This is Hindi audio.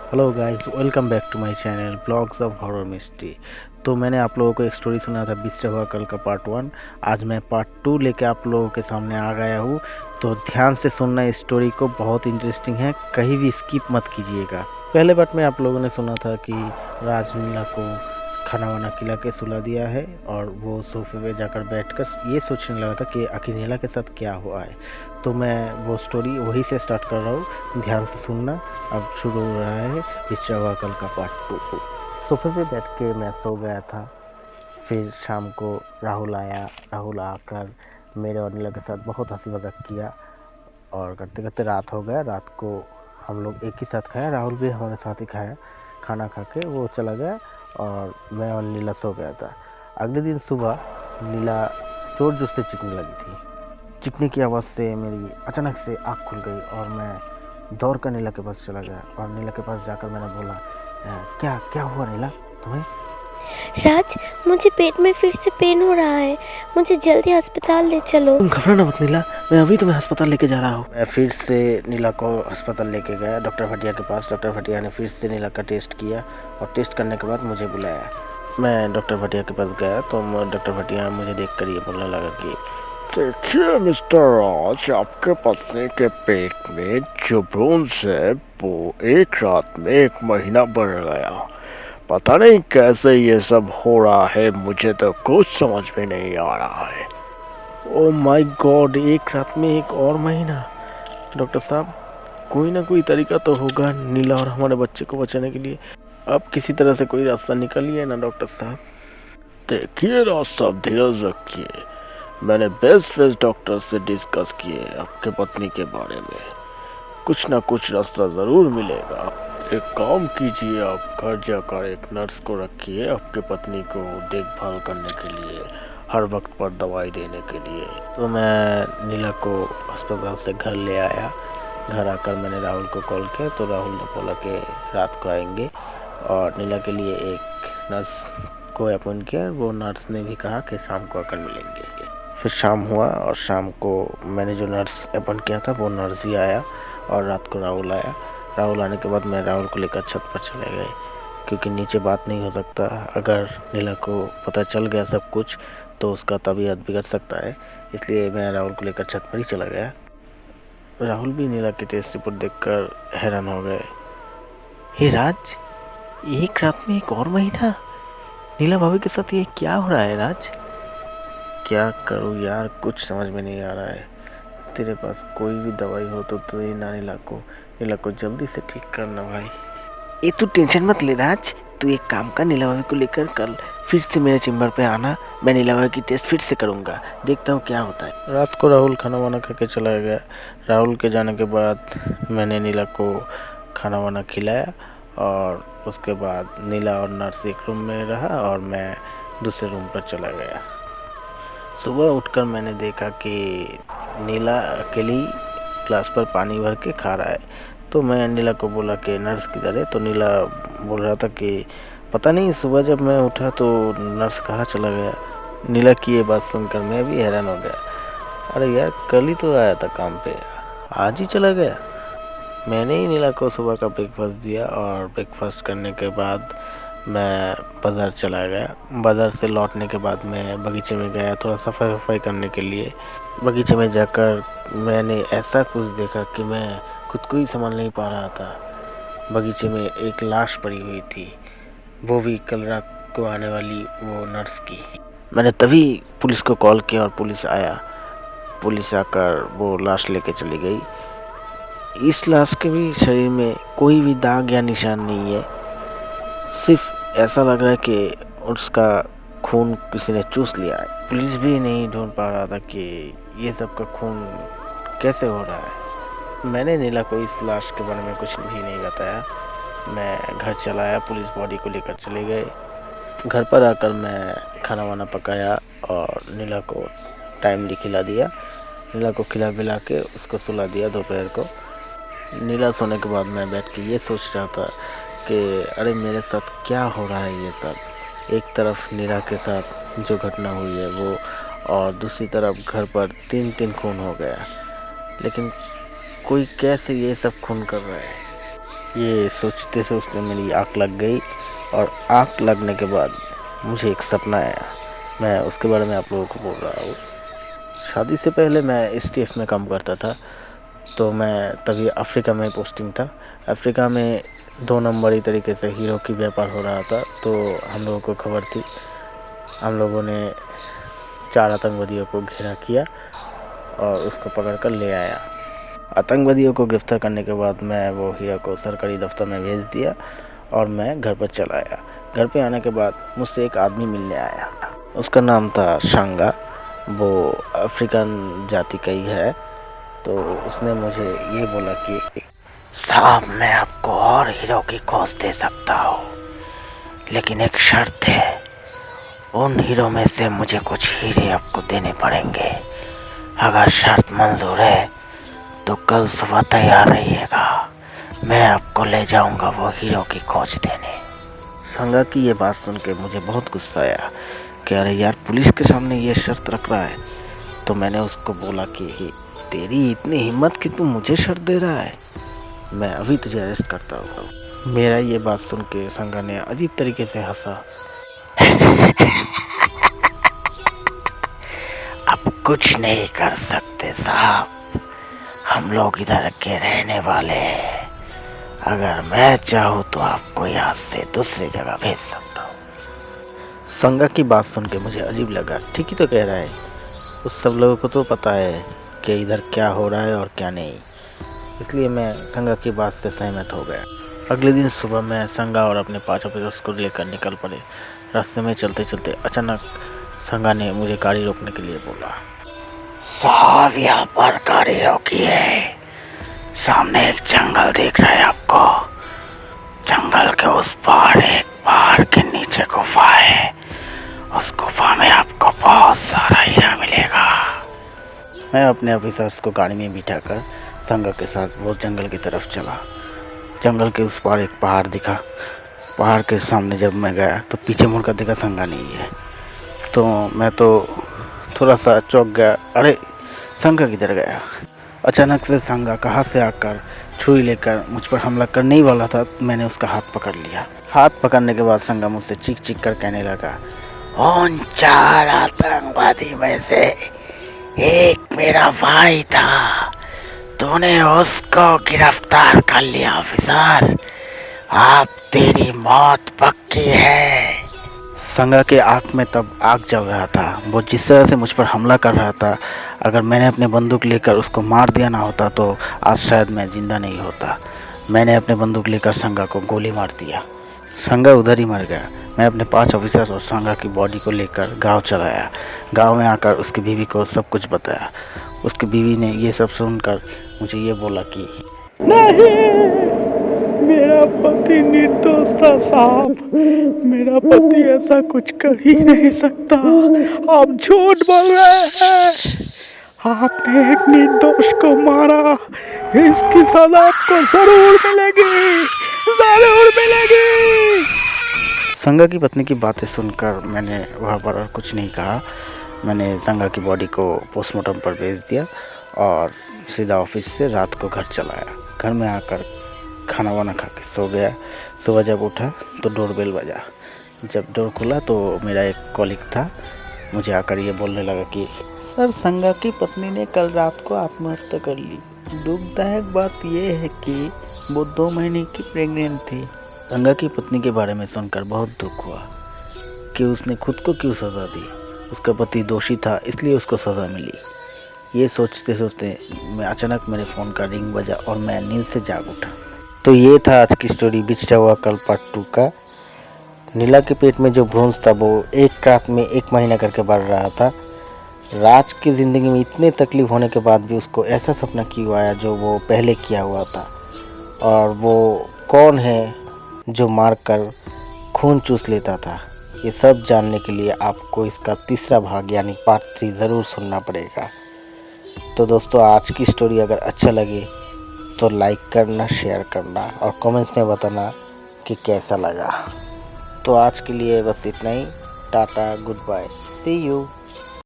Hello guys, welcome back to my channel blogs of horror mystery. तो मैंने आप लोगों को एक स्टोरी सुना था बिस्तर हुआ कल का पार्ट 1। आज मैं पार्ट 2 लेके आप लोगों के सामने आ गया हूँ। तो ध्यान से सुनना इस स्टोरी को, बहुत इंटरेस्टिंग है, कहीं भी स्किप मत कीजिएगा। पहले पार्ट में आप लोगों ने सुना था कि राज नीला को खाना वाना खिला के सुला दिया है और वो सोफे पे जाकर बैठकर ये सोचने लगा था कि आखिर नीला के साथ क्या हुआ है। तो मैं वो स्टोरी वहीं से स्टार्ट कर रहा हूँ, ध्यान से सुनना। अब शुरू हो रहा है पिछड़ा हुआ कल का पार्ट 2। सोफे पे बैठ के मैं सो गया था। फिर शाम को राहुल आया। राहुल आकर मेरे और नीला के साथ बहुत हंसी मजाक किया और करते करते रात हो गया। रात को हम लोग एक ही साथ खाया, राहुल भी हमारे साथ ही खाया। खाना खा के वो चला गया और मैं और नीला सो गया था। अगले दिन सुबह नीला जोर जोर से चीखने लगी थी। चीखने की आवाज़ से मेरी अचानक से आँख खुल गई और मैं दौड़ कर नीला के पास चला गया और नीला के पास जाकर मैंने बोला, क्या क्या हुआ नीला तुम्हें?" राज, मुझे पेट में फिर से पेन हो रहा है। मुझे जल्दी अस्पताल ले चलो। "तुम घबराना मत नीला, मैं अभी तुम्हें अस्पताल लेके जा रहा हूँ।" मैं फिर से नीला को अस्पताल लेके गया, डॉक्टर भटिया के पास। डॉक्टर भटिया ने फिर से नीला का टेस्ट किया और टेस्ट करने के बाद मुझे बुलाया। मैं डॉक्टर भटिया के पास गया तो डॉक्टर भटिया मुझे देख कर ये बोलने लगा कि देखिए मिस्टर राज, आपके पत्नी के पेट में जो ब्रोन्स है वो एक रात में 1 महीना बढ़ गया। पता नहीं कैसे ये सब हो रहा है, मुझे तो कुछ समझ में नहीं आ रहा है। "ओ माय गॉड, एक रात में 1 और महीना! डॉक्टर साहब, कोई ना कोई तरीका तो होगा नीला और हमारे बच्चे को बचाने के लिए। आप किसी तरह से कोई रास्ता निकालिए ना डॉक्टर साहब।" देखिए राज साहब, धीरज रखिए। मैंने बेस्ट डॉक्टर से डिस्कस किए आपके पत्नी के बारे में। कुछ ना कुछ रास्ता ज़रूर मिलेगा। एक काम कीजिए, आप घर जाकर एक नर्स को रखिए आपके पत्नी को देखभाल करने के लिए, हर वक्त पर दवाई देने के लिए। तो मैं नीला को अस्पताल से घर ले आया। घर आकर मैंने राहुल को कॉल किया तो राहुल ने बोला कि रात को आएंगे और नीला के लिए एक नर्स को अपॉइंट किया। वो नर्स ने भी कहा कि शाम को आकर मिलेंगे। फिर शाम हुआ और शाम को मैंने जो नर्स अपॉइंट किया था वो नर्स भी आया और रात को राहुल आया। राहुल आने के बाद मैं राहुल को लेकर छत पर चले गए, क्योंकि नीचे बात नहीं हो सकता। अगर नीला को पता चल गया सब कुछ तो उसका तबीयत बिगड़ सकता है, इसलिए मैं राहुल को लेकर छत पर ही चला गया। राहुल भी नीला की टेस्ट रिपोर्ट देखकर हैरान हो गए। "हे राज, एक रात में 1 और महीना! नीला भाभी के साथ ये क्या हो रहा है राज?" "क्या करूँ यार, कुछ समझ में नहीं आ रहा है। तेरे पास कोई भी दवाई हो तो दे ना नीला को जल्दी से ठीक करना भाई।" "ये तू टेंशन मत ले राज, तू एक काम कर, नीला भाभी को लेकर कल फिर से मेरे चैम्बर पे आना। मैं नीला भाभी की टेस्ट फिर से करूँगा, देखता हूँ क्या होता है।" रात को राहुल खाना वाना खा के चला गया। राहुल के जाने के बाद मैंने नीला को खाना वाना खिलाया और उसके बाद नीला और नर्स एक रूम में रहा और मैं दूसरे रूम पर चला गया। सुबह उठकर मैंने देखा कि नीला अकेली ग्लास पर पानी भर के खा रहा है। तो मैं नीला को बोला कि नर्स किधर है? तो नीला बोल रहा था कि पता नहीं, सुबह जब मैं उठा तो नर्स कहाँ चला गया। नीला की ये बात सुनकर मैं भी हैरान हो गया। अरे यार, कल ही तो आया था काम पे, आज ही चला गया। मैंने ही नीला को सुबह का ब्रेकफास्ट दिया और ब्रेकफास्ट करने के बाद मैं बाज़ार चला गया। बाज़ार से लौटने के बाद मैं बगीचे में गया थोड़ा सफाई वफाई करने के लिए। बगीचे में जाकर मैंने ऐसा कुछ देखा कि मैं खुद को ही संभाल नहीं पा रहा था। बगीचे में एक लाश पड़ी हुई थी, वो भी कल रात को आने वाली वो नर्स की। मैंने तभी पुलिस को कॉल किया और पुलिस आया। पुलिस आकर वो लाश लेके चली गई। इस लाश के भी शरीर में कोई भी दाग या निशान नहीं है। सिर्फ ऐसा लग रहा है कि उसका खून किसी ने चूस लिया है। पुलिस भी नहीं ढूंढ पा रहा था कि ये सब का खून कैसे हो रहा है। मैंने नीला को इस लाश के बारे में कुछ भी नहीं बताया। मैं घर चला आया, पुलिस बॉडी को लेकर चले गए। घर पर आकर मैं खाना वाना पकाया और नीला को टाइमली खिला दिया। नीला को खिला पिला के उसको सुला दिया दोपहर को। नीला सोने के बाद मैं बैठ के ये सोच रहा था कि अरे मेरे साथ क्या हो रहा है ये सब। एक तरफ नीला के साथ जो घटना हुई है वो, और दूसरी तरफ घर पर 3 खून हो गया। लेकिन कोई कैसे ये सब खून कर रहा है? ये सोचते सोचते मेरी आँख लग गई और आँख लगने के बाद मुझे एक सपना आया। मैं उसके बारे में आप लोगों को बोल रहा हूँ। शादी से पहले मैं STF में काम करता था, तो मैं तभी अफ्रीका में पोस्टिंग था। अफ्रीका में 2 नंबरी तरीके से हीरो की व्यापार हो रहा था। तो हम लोगों को खबर थी, हम लोगों ने 4 आतंकवादियों को घेरा किया और उसको पकड़ कर ले आया। आतंकवादियों को गिरफ्तार करने के बाद मैं वो हीरो को सरकारी दफ्तर में भेज दिया और मैं घर पर चला आया। घर पे आने के बाद मुझसे एक आदमी मिलने आया। उसका नाम था शांगा, वो अफ्रीकन जाति का ही है। तो उसने मुझे ये बोला कि साहब, मैं आपको और हीरो की खोज दे सकता हूँ, लेकिन एक शर्त है। उन हीरो में से मुझे कुछ हीरे आपको देने पड़ेंगे। अगर शर्त मंजूर है तो कल सुबह तैयार रहिएगा, मैं आपको ले जाऊंगा वो हीरो की खोज देने। संगा की ये बात सुन के मुझे बहुत गुस्सा आया कि अरे यार, पुलिस के सामने ये शर्त रख रहा है। तो मैंने उसको बोला कि तेरी इतनी हिम्मत कि तू मुझे शर्त दे रहा है, मैं अभी तुझे अरेस्ट करता हूँ। मेरा ये बात सुन के संगा ने अजीब तरीके से हंसा। अब कुछ नहीं कर सकते साहब, हम लोग इधर के रहने वाले हैं। अगर मैं चाहूँ तो आपको यहाँ से दूसरी जगह भेज सकता हूँ। संगा की बात सुन के मुझे अजीब लगा। ठीक ही तो कह रहा है, उस सब लोगों को तो पता है कि इधर क्या हो रहा है और क्या नहीं। इसलिए मैं संगा की बात से सहमत हो गया। अगले दिन सुबह मैं संगा और अपने 5 ऑफिसर्स को लेकर निकल पड़े। रास्ते में चलते चलते अचानक संगा ने मुझे गाड़ी रोकने के लिए बोला। साहब, यहाँ पर गाड़ी रोकिए, सामने एक जंगल दिख रहा है आपको। जंगल के उस पार एक पहाड़ के नीचे गुफा है, उस गुफा में आपको बहुत सारा हीरा मिलेगा। मैं अपने ऑफिसर्स को गाड़ी में बिठाकर संगा के साथ वो जंगल की तरफ चला। जंगल के उस पार एक पहाड़ दिखा। पहाड़ के सामने जब मैं गया तो पीछे मुड़कर देखा संगा नहीं है। तो मैं तो थोड़ा सा चौंक गया, अरे संगा किधर गया। अचानक से संगा कहाँ से आकर छुरी लेकर मुझ पर हमला करने ही वाला था। मैंने उसका हाथ पकड़ लिया। हाथ पकड़ने के बाद संगा मुझसे चीख चीख कर कहने लगा, उन 4 आतंकवादी में से एक मेरा भाई था, तूने उसको गिरफ्तार कर लिया ऑफिसर, अब तेरी मौत पक्की है। संगा के आँख में तब आग जल रहा था। वो जिस तरह से मुझ पर हमला कर रहा था, अगर मैंने अपने बंदूक लेकर उसको मार दिया ना होता तो आज शायद मैं ज़िंदा नहीं होता। मैंने अपने बंदूक लेकर संगा को गोली मार दिया। संगा उधर ही मर गया। मैं अपने 5 ऑफिसर्स और संगा की बॉडी को लेकर गांव चला आया। गांव में आकर उसकी बीवी को सब कुछ बताया। उसकी बीवी ने ये सब सुनकर मुझे ये बोला कि नहीं, मेरा पति निर्दोष था साहब, मेरा पति ऐसा कुछ कर ही नहीं सकता। आप झूठ बोल रहे हैं, आपने एक निर्दोष को मारा, इसकी सजा आपको जरूर मिलेगी, जरूर मिलेगी। संगा की पत्नी की बातें सुनकर मैंने वहाँ पर और कुछ नहीं कहा। मैंने संगा की बॉडी को पोस्टमार्टम पर भेज दिया और सीधा ऑफिस से रात को घर चला आया। घर में आकर खाना वाना खा के सो गया। सुबह जब उठा तो डोरबेल बजा। जब डोर खुला तो मेरा एक कॉलीग था, मुझे आकर ये बोलने लगा कि सर, संगा की पत्नी ने कल रात को आत्महत्या कर ली। दुखदायक बात यह है कि वो 2 महीने की प्रेग्नेंट थी। संगा की पत्नी के बारे में सुनकर बहुत दुख हुआ कि उसने खुद को क्यों सज़ा दी। उसका पति दोषी था, इसलिए उसको सज़ा मिली। ये सोचते सोचते मैं अचानक मेरे फ़ोन का रिंग बजा और मैं नींद से जाग उठा। तो ये था आज की स्टोरी बिछड़ा हुआ कल पार्ट 2 का। नीला के पेट में जो भ्रूण था वो एक रात में 1 महीना करके बढ़ रहा था। राज की ज़िंदगी में इतने तकलीफ होने के बाद भी उसको ऐसा सपना क्यों आया जो वो पहले किया हुआ था, और वो कौन है जो मारकर खून चूस लेता था। ये सब जानने के लिए आपको इसका 3रा भाग यानी पार्ट 3 ज़रूर सुनना पड़ेगा। तो दोस्तों, आज की स्टोरी अगर अच्छा लगे तो लाइक करना, शेयर करना और कमेंट्स में बताना कि कैसा लगा। तो आज के लिए बस इतना ही। Tata, good bye, see you.